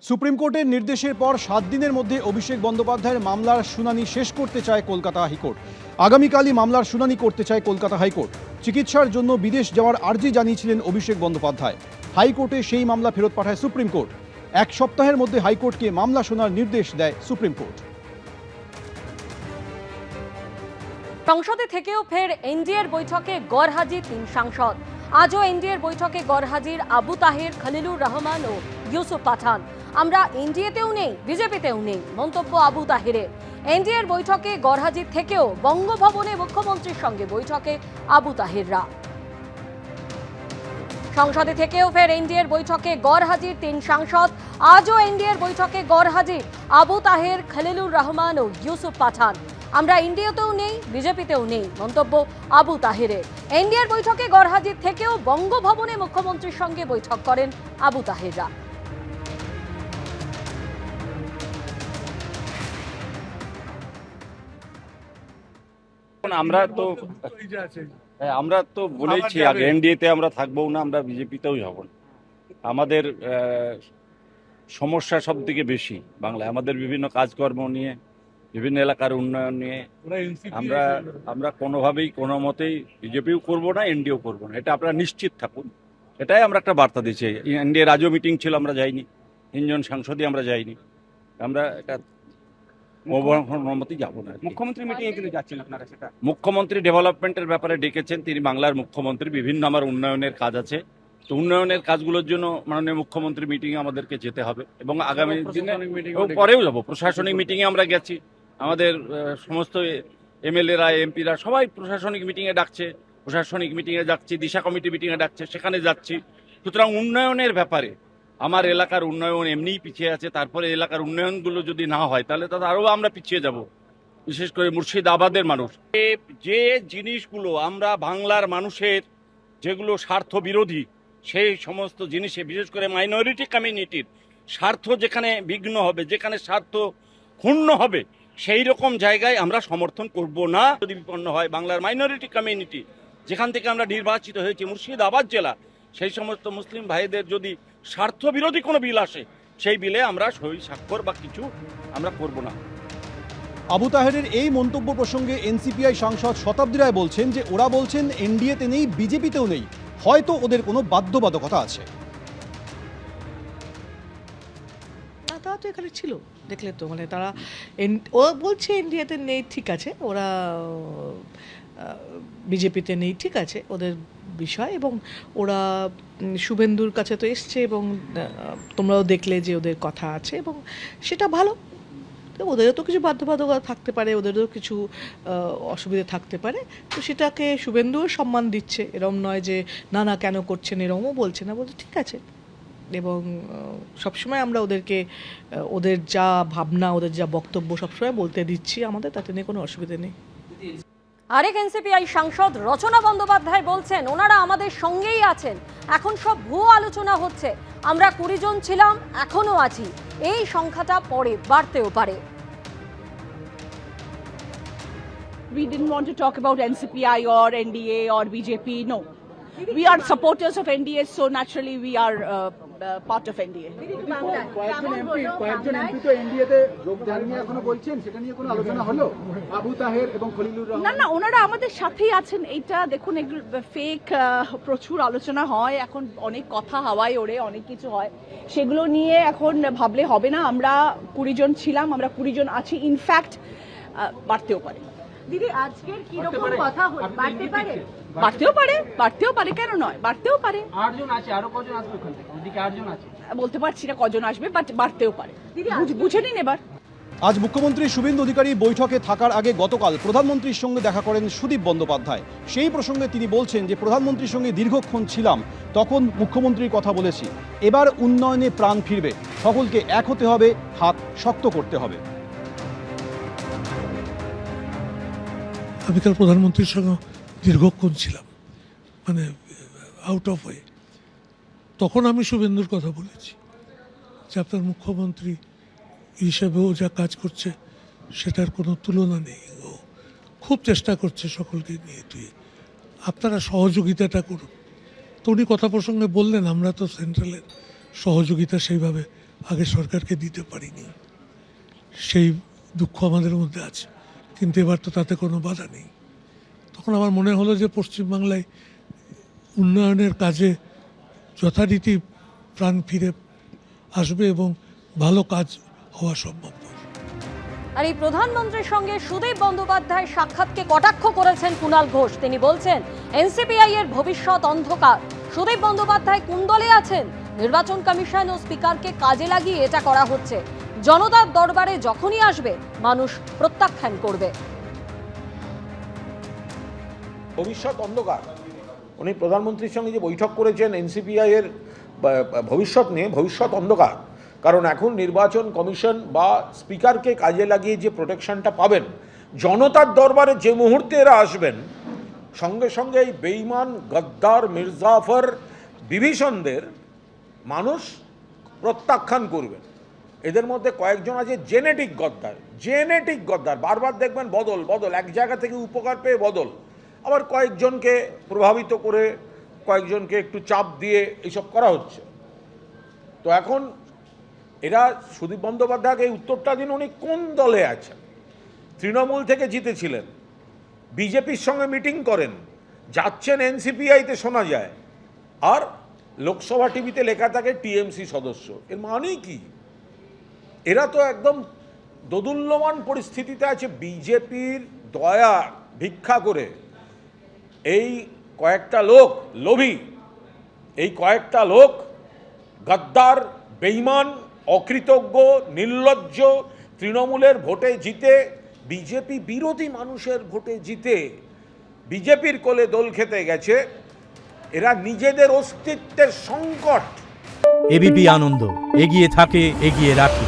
Supreme কোর্টের নির্দেশের পর 7 দিনের মধ্যে অভিষেক বন্দ্যোপাধ্যায়ের মামলার শুনানি শেষ করতে চায় কলকাতা হাইকোর্ট। আগামীকালই মামলার শুনানি করতে চায় কলকাতা হাইকোর্ট। চিকিৎসার জন্য বিদেশ যাওয়ার আর্জি জানিয়েছিলেন অভিষেক বন্দ্যোপাধ্যায়। হাইকোর্টে সেই মামলা ফেরত পাঠায় সুপ্রিম কোর্ট। 1 সপ্তাহের মধ্যে হাইকোর্টকে মামলা শোনার নির্দেশ দেয় সুপ্রিম কোর্ট। সংসদে থেকেও ফের এনডিএর বৈঠকে গড়হাজির 3 সাংসদ। আজও এনডিএর বৈঠকে গড়হাজির আবু তাহের, খলিলুর রহমান ও ইউসুফ পাঠান। আমরা এনডিএতেও নেই, বিজেপিতেও নেই, মন্তব্য আবু তাহেরের। এনডিএর বৈঠকে গড়হাজির থেকেও বঙ্গভবনে মুখ্যমন্ত্রীর সঙ্গে বৈঠকে আবু তাহেররা। সংসদে থেকেও ফের এনডিএর বৈঠকে গড়হাজির 3 সাংসদ। আজও এনডিএর বৈঠকে গড়হাজির আবু তাহের, খলিলুর রহমান ও ইউসুফ পাঠান। আমরা এনডিএতেও নেই, বিজেপিতেও নেই, মন্তব্য আবু তাহেরের। এনডিএর বৈঠকে গড়হাজির থেকেও বঙ্গভবনে মুখ্যমন্ত্রীর সঙ্গে বৈঠক করেন আবু তাহেররা। আমরা তো বলেছি আগে এনডিএতে আমরা থাকবো না, আমরা বিজেপিতেও যাব না। আমাদের সমস্যা সব থেকে বেশি বাংলায়, আমাদের বিভিন্ন কাজকর্ম নিয়ে, বিভিন্ন এলাকার উন্নয়ন নিয়ে আমরা কোনোভাবেই কোনো মতেই বিজেপিও করবো না, এনডিও করবো না, এটা আপনারা নিশ্চিত থাকুন। এটাই আমরা একটা বার্তা দিচ্ছি। এনডিএ রাজ্য মিটিং ছিল, আমরা যাইনি, 3 জন সাংসদই আমরা যাইনি। আমরা এটা যাব না। মুখ্যমন্ত্রী মিটিংয়ে কিন্তু যাচ্ছেন আপনারা, সেটা মুখ্যমন্ত্রী ডেভেলপমেন্টের ব্যাপারে ডেকেছেন, তিনি বাংলার মুখ্যমন্ত্রী, বিভিন্ন আমার উন্নয়নের কাজ আছে, তো উন্নয়নের কাজগুলোর জন্য মাননীয় মুখ্যমন্ত্রী মিটিংয়ে আমাদেরকে যেতে হবে এবং আগামী দিনে পরেও যাব। প্রশাসনিক মিটিংয়ে আমরা গেছি, আমাদের সমস্ত এমএলএরা, এমপিরা সবাই প্রশাসনিক মিটিংয়ে ডাকছে, প্রশাসনিক মিটিংয়ে যাচ্ছি, দিশা কমিটি মিটিংয়ে ডাকছে, সেখানে যাচ্ছি। সুতরাং উন্নয়নের ব্যাপারে, আমার এলাকার উন্নয়ন এমনিই পিছিয়ে আছে, তারপরে এলাকার উন্নয়নগুলো যদি না হয় তাহলে তাদের আরও আমরা পিছিয়ে যাব। বিশেষ করে মুর্শিদাবাদের মানুষ, যে জিনিসগুলো আমরা বাংলার মানুষের যেগুলো স্বার্থ বিরোধী, সেই সমস্ত জিনিসে বিশেষ করে মাইনরিটি কমিউনিটির স্বার্থ যেখানে বিঘ্ন হবে, যেখানে স্বার্থ ক্ষুণ্ণ হবে, সেই রকম জায়গায় আমরা সমর্থন করব না। যদি বিপন্ন হয় বাংলার মাইনরিটি কমিউনিটি, যেখান থেকে আমরা নির্বাচিত হয়েছি, মুর্শিদাবাদ জেলা, সেই সমস্ত মুসলিম ভাইদের যদি স্বার্থ বিরোধী কোনো বিল আসে, সেই বিলে আমরা সই স্বাক্ষর বা কিছু আমরা করব না। আবু তাহেরের এই মন্তব্য প্রসঙ্গে এনসিপিআই সাংসদ শতাব্দী রায় বলছেন যে ওরা বলছেন এনডিএতে নেই, বিজেপিতেও নেই, হয়তো ওদের কোনো বাধ্যবাধকতা আছে। তারা তো এখানে ছিল, দেখলে তো, মানে তারা ও বলছে এনডিএতে নেই, ঠিক আছে, ওরা বিজেপিতে নেই, ঠিক আছে, ওদের বিষয়, এবং ওরা শুভেন্দুর কাছে তো এসছে এবং তোমরাও দেখলে যে ওদের কথা আছে এবং সেটা ভালো। ওদেরও তো কিছু বাধ্যবাধকতা থাকতে পারে, ওদেরও কিছু অসুবিধা থাকতে পারে, তো সেটাকে শুভেন্দুও সম্মান দিচ্ছে। এরম নয় যে না না কেন করছেন, এরমও বলছে না, বলছে ঠিক আছে। এবং সবসময় আমরা ওদেরকে ওদের যা ভাবনা, ওদের যা বক্তব্য সবসময় বলতে দিচ্ছি, আমাদের তাতে নিয়ে কোনো অসুবিধা নেই। আরেক এনসিপিআই সাংসদ রচনা বন্দ্যোপাধ্যায় বলছেন ওনারা আমাদের সঙ্গেই আছেন, এখন সব ভুয়ো আলোচনা হচ্ছে, আমরা 20 জন ছিলাম, এখনো আছি, এই সংখ্যাটা পরে বাড়তেও পারে। We didn't want to talk about NCPI or NDA or BJP, no. We are supporters of NDA, so naturally we are part of NDA. কয়েকজন এমপি তো এনডিএতে যোগদান নিয়ে এখনো বলছেন, সেটা নিয়ে কোনো আলোচনা হলো? আবু তাহের এবং খলিলুর রহমান। না না, ওনারা আমাদের সাথেই আছেন। এইটা দেখুন, এগুলো ফেক, প্রচুর আলোচনা হয় এখন, অনেক কথা হাওয়ায় ওড়ে, অনেক কিছু হয়, সেগুলো নিয়ে এখন ভাবলে হবে না। আমরা 20 জন ছিলাম, আমরা 20 জন আছি, ইনফ্যাক্ট বাড়তেও পারে। দিদি, আজকের কি রকম কথা বাড়তে পারে? বাড়তেও পারে, কেন নয়, বাড়তেও পারে। 8 জন আছে, আরো কজন আসবে ওখান থেকে? ওদিকে 8 জন আছে, বলতে পারছি না কজন আসবে, বাট বাড়তেও পারে। বুঝে নিন এবার। আজ মুখ্যমন্ত্রী শুভেন্দু অধিকারী বৈঠকে থাকার আগে গতকাল প্রধানমন্ত্রীর সঙ্গে দেখা করেন সুদীপ বন্দ্যোপাধ্যায়। সেই প্রসঙ্গে তিনি বলছেন যে প্রধানমন্ত্রীর সঙ্গে দীর্ঘক্ষণ ছিলাম, তখন মুখ্যমন্ত্রীর কথা বলেছি, এবার উন্নয়নে প্রাণ ফিরবে, সকলকে এক হতে হবে, হাত শক্ত করতে হবে। আমি কাল প্রধানমন্ত্রীর সঙ্গে দীর্ঘক্ষণ ছিলাম, মানে আউট অফ ওয়ে। তখন আমি শুভেন্দুর কথা বলেছি যে আপনার মুখ্যমন্ত্রী হিসেবেও যা কাজ করছে সেটার কোনো তুলনা নেই, ও খুব চেষ্টা করছে সকলকে নিয়ে, আপনারা সহযোগিতাটা করুন। তো উনি কথা প্রসঙ্গে বললেন আমরা তো সেন্ট্রালের সহযোগিতা সেইভাবে আগে সরকারকে দিতে পারিনি, সেই দুঃখ আমাদের মধ্যে আছে। কিন্তু এবার তো তাতে কোনো বাধা নেই। তখন আমার মনে হলো যে পশ্চিমবাংলায় উন্নয়নের কাজে যথারীতি প্রাণ ফিরে আসবে এবং ভালো কাজ হওয়া সম্ভব। আর এই প্রধানমন্ত্রীর সঙ্গে সুদীপ বন্দ্যোপাধ্যায় সাক্ষাৎকে কটাক্ষ করেছেন কুণাল ঘোষ। তিনি বলছেন এনসিপিআই এর ভবিষ্যৎ অন্ধকার। সুদীপ বন্দ্যোপাধ্যায় কোন দলে আছেন? নির্বাচন কমিশন ও স্পিকারকে কাজে লাগিয়ে এটা করা হচ্ছে। জনতার দরবারে যখনই আসবে মানুষ প্রত্যাখ্যান করবে। ভবিষ্যৎ অন্ধকার। উনি প্রধানমন্ত্রীর সঙ্গে যে বৈঠক করেছেন এনসিপিআই এর ভবিষ্যৎ নিয়ে, ভবিষ্যৎ অন্ধকার। কারণ এখন নির্বাচন কমিশন বা স্পিকারকে কাজে লাগিয়ে যে প্রোটেকশনটা পাবেন, জনতার দরবারে যে মুহূর্তে এরা আসবেন সঙ্গে সঙ্গে এই বেঈমান গদ্দার মির্জাফর বিভীষণদের মানুষ প্রত্যাখ্যান করবেন। এদের মধ্যে কয়েকজন আছে জেনেটিক গদ্দার, বারবার দেখবেন বদল, এক জায়গা থেকে উপকার পেয়ে বদল, আবার কয়েকজনকে প্রভাবিত করে কয়েকজনকে একটু চাপ দিয়ে এইসব করা হচ্ছে। তো এখন এরা সুদীপ বন্দ্যোপাধ্যায়কে এই উত্তরটা দিন, উনি কোন দলে আছেন? তৃণমূল থেকে জিতেছিলেন, বিজেপির সঙ্গে মিটিং করেন, যাচ্ছেন এনসিপিআইতে শোনা যায়, আর লোকসভা টিভিতে লেখা থাকে টিএমসি সদস্য। এর মানেই কি? এরা তো একদম দোদুল্যমান পরিস্থিতিতে আছে। বিজেপির দয়া ভিক্ষা করে এই কয়েকটা লোক লোভী, এই কয়েকটা লোক গদ্দার, বেঈমান, অকৃতজ্ঞ, নির্লজ্জ, তৃণমূলের ভোটে জিতে, বিজেপি বিরোধী মানুষের ভোটে জিতে বিজেপির কোলে দোল খেতে গেছে। এরা নিজেদের অস্তিত্বের সংকট। এবিপি আনন্দ, এগিয়ে থাকে, এগিয়ে রাখে।